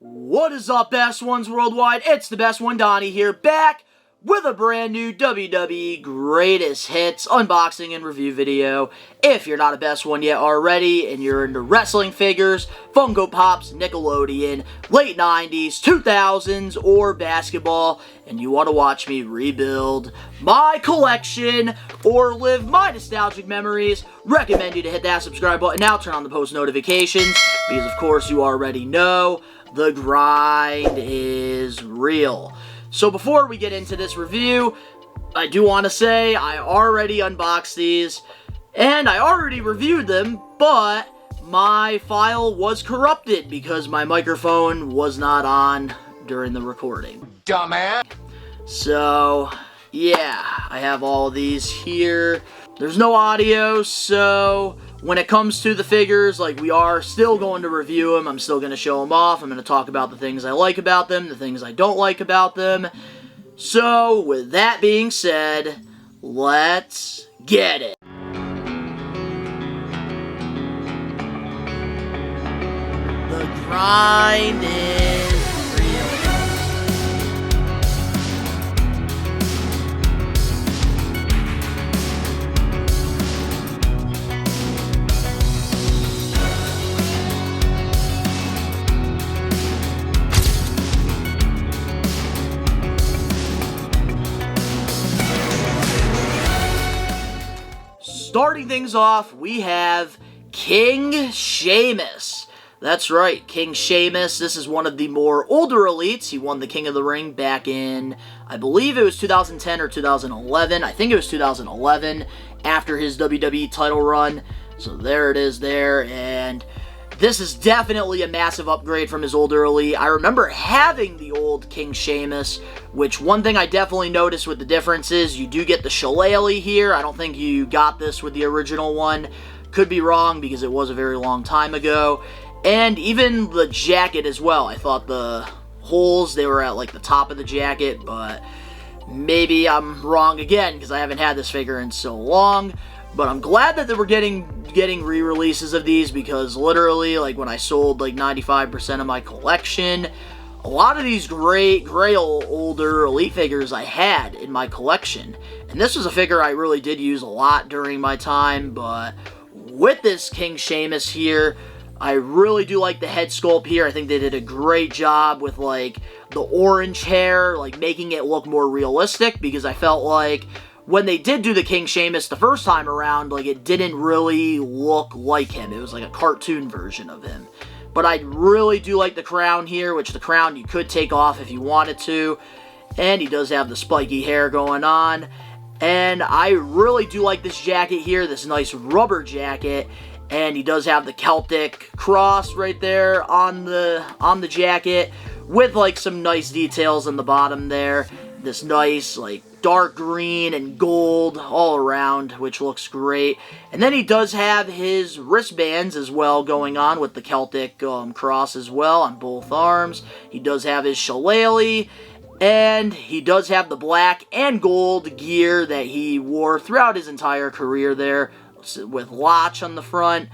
What is up, best ones worldwide? It's the best one, Donnie here, back with a brand new WWE Greatest Hits unboxing and review video. If you're not a best one yet already, and you're into wrestling figures, Funko Pops, Nickelodeon, late 90s, 2000s, or basketball, and you want to watch me rebuild my collection or live my nostalgic memories, recommend you to hit that subscribe button now, turn on the post notifications, because of course you already know the grind is real. So before we get into this review, I do want to say I already unboxed these, and I already reviewed them, but my file was corrupted because my microphone was not on during the recording. Dumbass! So, yeah, I have all these here. There's no audio, so when it comes to the figures, like, we are still going to review them. I'm still going to show them off. I'm going to talk about the things I like about them, the things I don't like about them. So, with that being said, let's get it. The grind is real. Starting things off, we have King Sheamus. That's right, King Sheamus. This is one of the more older elites. He won the King of the Ring back in, I believe it was 2010 or 2011. I think it was 2011 after his WWE title run. So there it is there, and this is definitely a massive upgrade from his older elite. I remember having the old King Sheamus, which one thing I definitely noticed with the difference is you do get the shillelagh here. I don't think you got this with the original one. Could be wrong because it was a very long time ago. And even the jacket as well. I thought the holes, they were at like the top of the jacket, but maybe I'm wrong again because I haven't had this figure in so long. But I'm glad that they were getting re-releases of these, because literally, like, when I sold like 95% of my collection, a lot of these great older elite figures I had in my collection. And this was a figure I really did use a lot during my time, but with this King Sheamus here, I really do like the head sculpt here. I think they did a great job with, like, the orange hair, like, making it look more realistic, because I felt like when they did do the King Sheamus the first time around, like, it didn't really look like him. It was like a cartoon version of him. But I really do like the crown here, which the crown you could take off if you wanted to. And he does have the spiky hair going on. And I really do like this jacket here, this nice rubber jacket. And he does have the Celtic cross right there on the jacket, with like some nice details on the bottom there. This nice, like, dark green and gold all around, which looks great. And then he does have his wristbands as well going on with the Celtic cross as well on both arms. He does have his shillelagh, and he does have the black and gold gear that he wore throughout his entire career there, with Lotch on the front.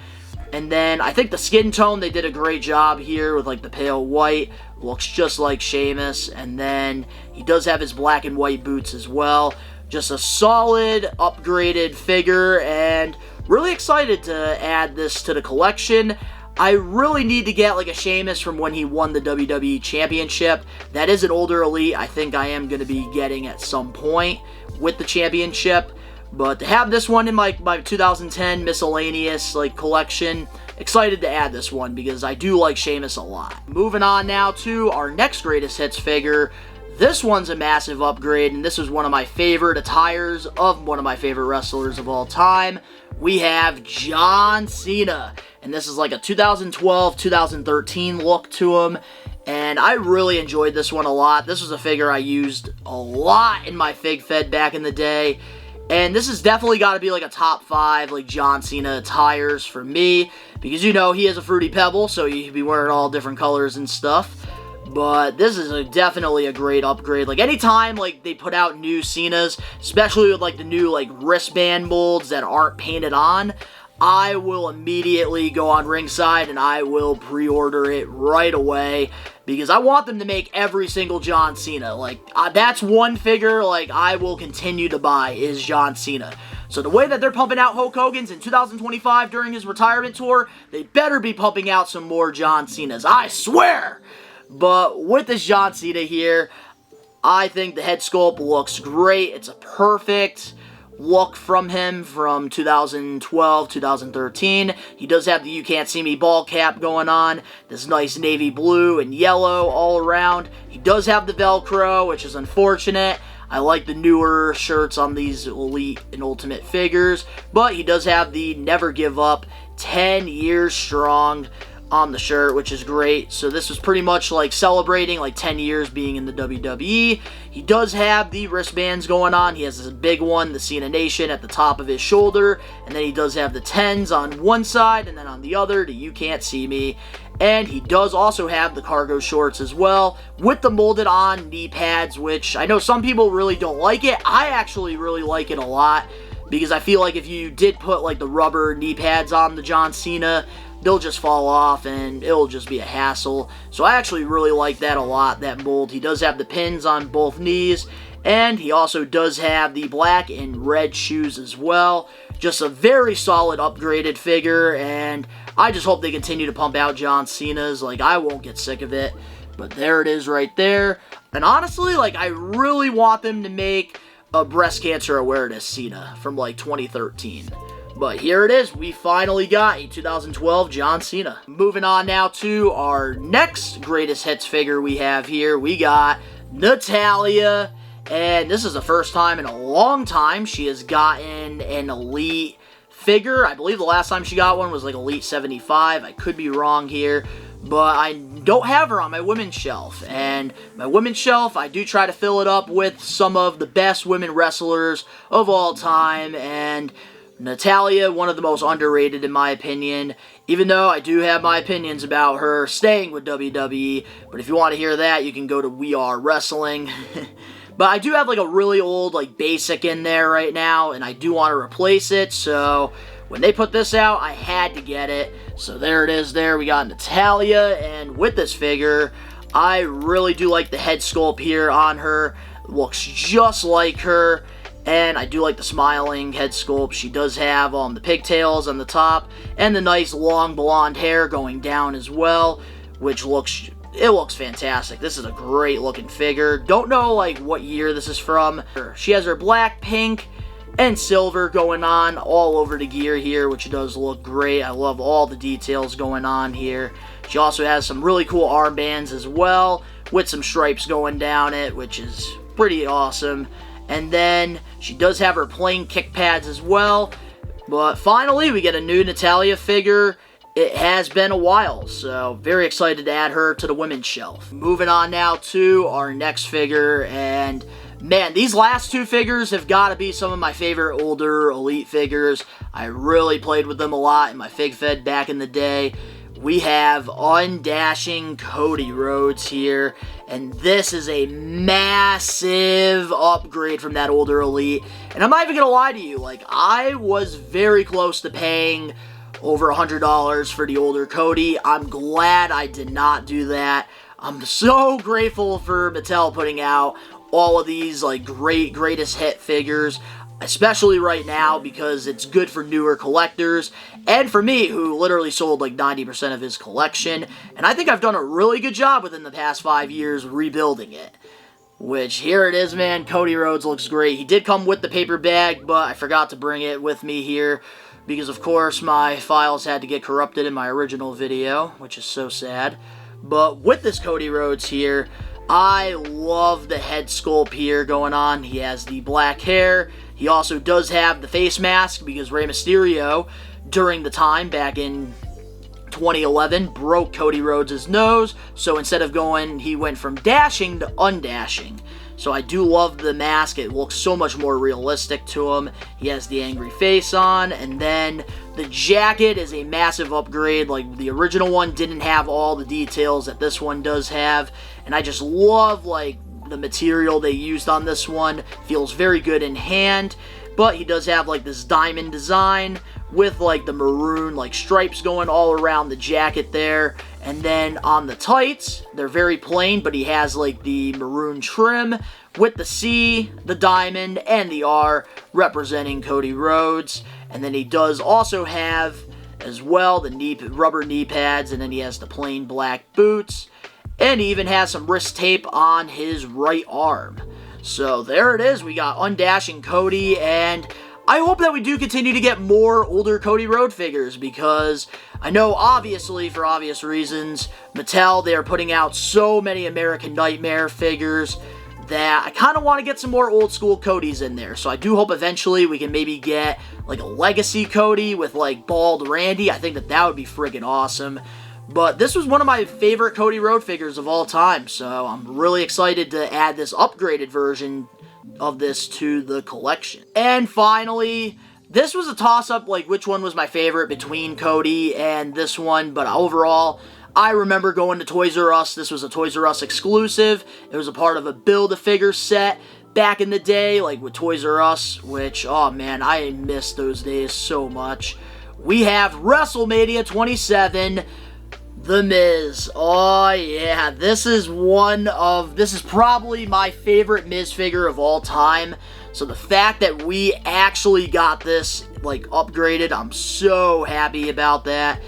And then I think the skin tone, they did a great job here with like the pale white. Looks just like Sheamus. And then he does have his black and white boots as well. Just a solid upgraded figure, and really excited to add this to the collection. I really need to get like a Sheamus from when he won the WWE Championship. That is an older elite I think I am going to be getting at some point with the championship. But to have this one in my 2010 miscellaneous like collection, excited to add this one because I do like Sheamus a lot. Moving on now to our next greatest hits figure. This one's a massive upgrade, and this is one of my favorite attires of one of my favorite wrestlers of all time. We have John Cena, and this is like a 2012-2013 look to him. And I really enjoyed this one a lot. This was a figure I used a lot in my Fig Fed back in the day. And this has definitely got to be like a top 5 like John Cena attires for me, because you know he has a Fruity Pebble, so you could be wearing all different colors and stuff. But this is definitely a great upgrade. Like, anytime, like, they put out new Cenas, especially with, like, the new, like, wristband molds that aren't painted on, I will immediately go on Ringside and I will pre-order it right away. because I want them to make every single John Cena. Like, that's one figure, like, I will continue to buy is John Cena. So the way that they're pumping out Hulk Hogan's in 2025 during his retirement tour, they better be pumping out some more John Cena's. I swear! But with this John Cena here, I think the head sculpt looks great. It's a perfect look from him from 2012, 2013. He does have the You Can't See Me ball cap going on. This nice navy blue and yellow all around. He does have the Velcro, which is unfortunate. I like the newer shirts on these Elite and Ultimate figures. But he does have the Never Give Up 10 years strong on the shirt, which is great. So this was pretty much like celebrating like 10 years being in the WWE. He does have the wristbands going on. He has this big one, the Cena Nation, at the top of his shoulder. And then he does have the 10s on one side, and then on the other, the You Can't See Me. And he does also have the cargo shorts as well, with the molded on knee pads, which I know some people really don't like it. I actually really like it a lot, because I feel like if you did put like the rubber knee pads on the John Cena, they'll just fall off and it'll just be a hassle. So I actually really like that a lot, that mold. He does have the pins on both knees, and he also does have the black and red shoes as well. Just a very solid upgraded figure, and I just hope they continue to pump out John Cena's. Like, I won't get sick of it. But there it is right there. And honestly, like, I really want them to make a breast cancer awareness Cena from like 2013. But here it is. We finally got a 2012 John Cena. Moving on now to our next greatest hits figure we have here. We got Natalia. And this is the first time in a long time she has gotten an Elite figure. I believe the last time she got one was like Elite 75. I could be wrong here. But I don't have her on my women's shelf. And my women's shelf, I do try to fill it up with some of the best women wrestlers of all time. And Natalia, one of the most underrated in my opinion, even though I do have my opinions about her staying with WWE, but if you want to hear that, you can go to We Are Wrestling. But I do have like a really old like basic in there right now, and I do want to replace it, so when they put this out, I had to get it. So there it is there, we got Natalia, and with this figure, I really do like the head sculpt here on her. It looks just like her. And I do like the smiling head sculpt. She does have the pigtails on the top and the nice long blonde hair going down as well, which looks fantastic. This is a great looking figure. Don't know like what year this is from. She has her black, pink, and silver going on all over the gear here, which does look great. I love all the details going on here. She also has some really cool armbands as well, with some stripes going down it, which is pretty awesome. And then she does have her plain kick pads as well. But finally, we get a new Natalia figure. It has been a while, so very excited to add her to the women's shelf. Moving on now to our next figure, and man, these last two figures have got to be some of my favorite older Elite figures. I really played with them a lot in my Fig Fed back in the day. We have Undashing Cody Rhodes here, and this is a massive upgrade from that older Elite. And I'm not even gonna lie to you, like, I was very close to paying over $100 for the older Cody. I'm glad I did not do that. I'm so grateful for Mattel putting out all of these like greatest hit figures, especially right now, because it's good for newer collectors, and for me, who literally sold like 90% of his collection, and I think I've done a really good job within the past 5 years rebuilding it. Which, here it is, man. Cody Rhodes looks great. He did come with the paper bag, but I forgot to bring it with me here, because of course my files had to get corrupted in my original video, which is so sad. But with this Cody Rhodes here, I love the head sculpt here going on. He has the black hair. He also does have the face mask, because Rey Mysterio, during the time back in 2011, broke Cody Rhodes' nose. So instead of going, he went from dashing to undashing. So I do love the mask. It looks so much more realistic to him. He has the angry face on, and then the jacket is a massive upgrade. Like, the original one didn't have all the details that this one does have, and I just love, like, the material they used on this one. Feels very good in hand. but he does have like this diamond design with like the maroon like stripes going all around the jacket there. And then on the tights, they're very plain, but he has like the maroon trim with the C, the diamond, and the R representing Cody Rhodes. And then he does also have as well the rubber knee pads, and then he has the plain black boots, and he even has some wrist tape on his right arm. So there it is, we got Undashing Cody, and I hope that we do continue to get more older Cody Rhodes figures, because I know, obviously, for obvious reasons, Mattel, they are putting out so many American Nightmare figures that I kind of want to get some more old school Codys in there. So I do hope eventually we can maybe get like a Legacy Cody with like Bald Randy. I think that would be friggin' awesome. But this was one of my favorite Cody Rhodes figures of all time, so I'm really excited to add this upgraded version of this to the collection. And finally, this was a toss-up, like which one was my favorite between Cody and this one, but overall, I remember going to Toys R Us. This was a Toys R Us exclusive. It was a part of a Build-A-Figure set back in the day, like with Toys R Us, which, oh man, I miss those days so much. We have WrestleMania 27, The Miz. Oh yeah, this is probably my favorite Miz figure of all time. So the fact that we actually got this, like, upgraded, I'm so happy about that.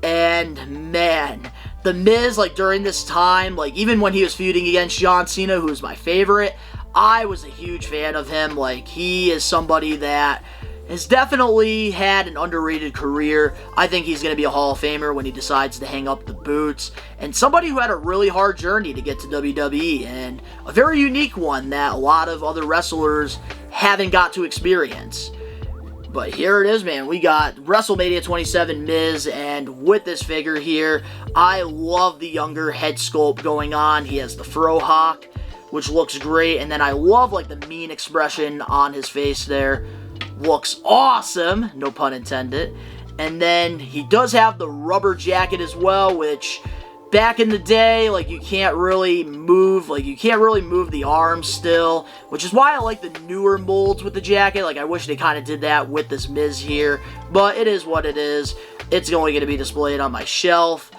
And man, The Miz, like, during this time, like, even when he was feuding against John Cena, who was my favorite, I was a huge fan of him. Like, he is somebody that has definitely had an underrated career. I think he's going to be a Hall of Famer when he decides to hang up the boots. And somebody who had a really hard journey to get to WWE, and a very unique one that a lot of other wrestlers haven't got to experience. But here it is, man. We got WrestleMania 27 Miz, and with this figure here, I love the younger head sculpt going on. He has the fro hawk, which looks great, and then I love like the mean expression on his face there. Looks awesome, no pun intended. And then he does have the rubber jacket as well, which back in the day, like, you can't really move the arms still, which is why I like the newer molds with the jacket. Like, I wish they kind of did that with this Miz here, but it is what it is. It's only going to be displayed on my shelf.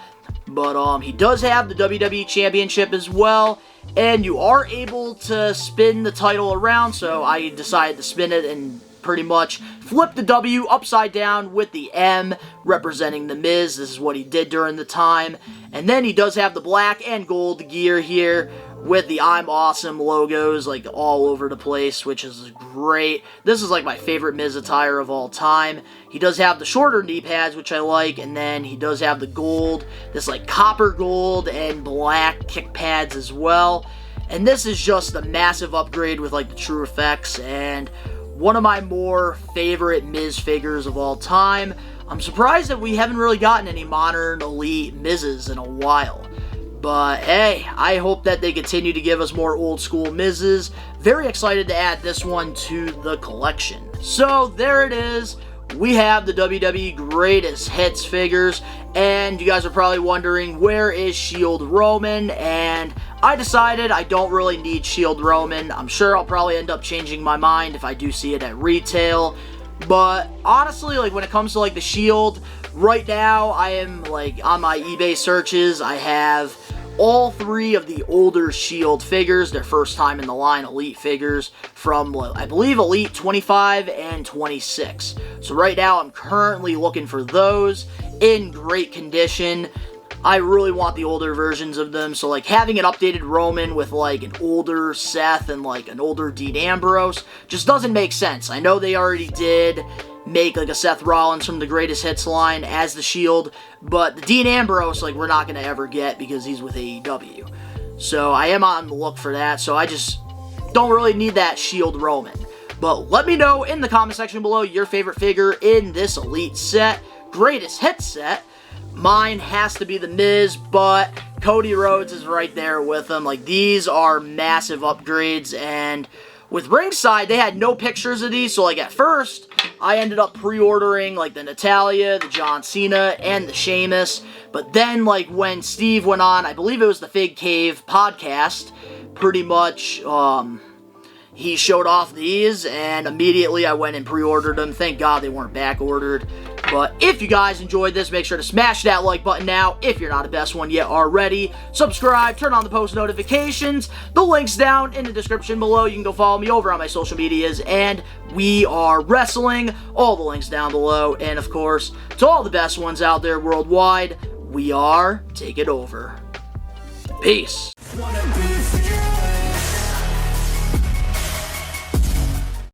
But he does have the WWE Championship as well, and you are able to spin the title around, so I decided to spin it and pretty much flip the W upside down with the M representing the Miz. This is what he did during the time. And then he does have the black and gold gear here with the I'm Awesome logos like all over the place, which is great. This is like my favorite Miz attire of all time. He does have the shorter knee pads, which I like, and then he does have the gold, this like copper gold and black kick pads as well. And this is just a massive upgrade with like the true effects, and one of my more favorite Miz figures of all time. I'm surprised that we haven't really gotten any modern elite Mizes in a while. But hey, I hope that they continue to give us more old school Mizes. Very excited to add this one to the collection. So there it is. We have the WWE Greatest Hits figures, and you guys are probably wondering, where is Shield Roman? And I decided I don't really need Shield Roman. I'm sure I'll probably end up changing my mind if I do see it at retail. But honestly, like, when it comes to like the Shield, right now I am like on my eBay searches, I have all three of the older Shield figures, their first time in the line Elite figures from, I believe, Elite 25 and 26. So right now I'm currently looking for those in great condition. I really want the older versions of them, so like having an updated Roman with like an older Seth and like an older Dean Ambrose just doesn't make sense. I know they already did make like a Seth Rollins from the Greatest Hits line as the Shield, but the Dean Ambrose, like, we're not going to ever get because he's with AEW. So I am on the look for that, so I just don't really need that Shield Roman. But let me know in the comment section below your favorite figure in this Elite set, Greatest Hits set. Mine has to be the Miz, but Cody Rhodes is right there with him. Like, these are massive upgrades, and with Ringside, they had no pictures of these, so like at first, I ended up pre-ordering like the Natalia, the John Cena, and the Sheamus, but then like when Steve went on, I believe it was the Fig Cave podcast, pretty much, he showed off these, and immediately I went and pre-ordered them. Thank God they weren't back-ordered. But if you guys enjoyed this, make sure to smash that like button now. If you're not a best one yet already, subscribe, turn on the post notifications. The link's down in the description below. You can go follow me over on my social medias, and We Are Wrestling. All the links down below. And of course, to all the best ones out there worldwide, we are Take It Over. Peace.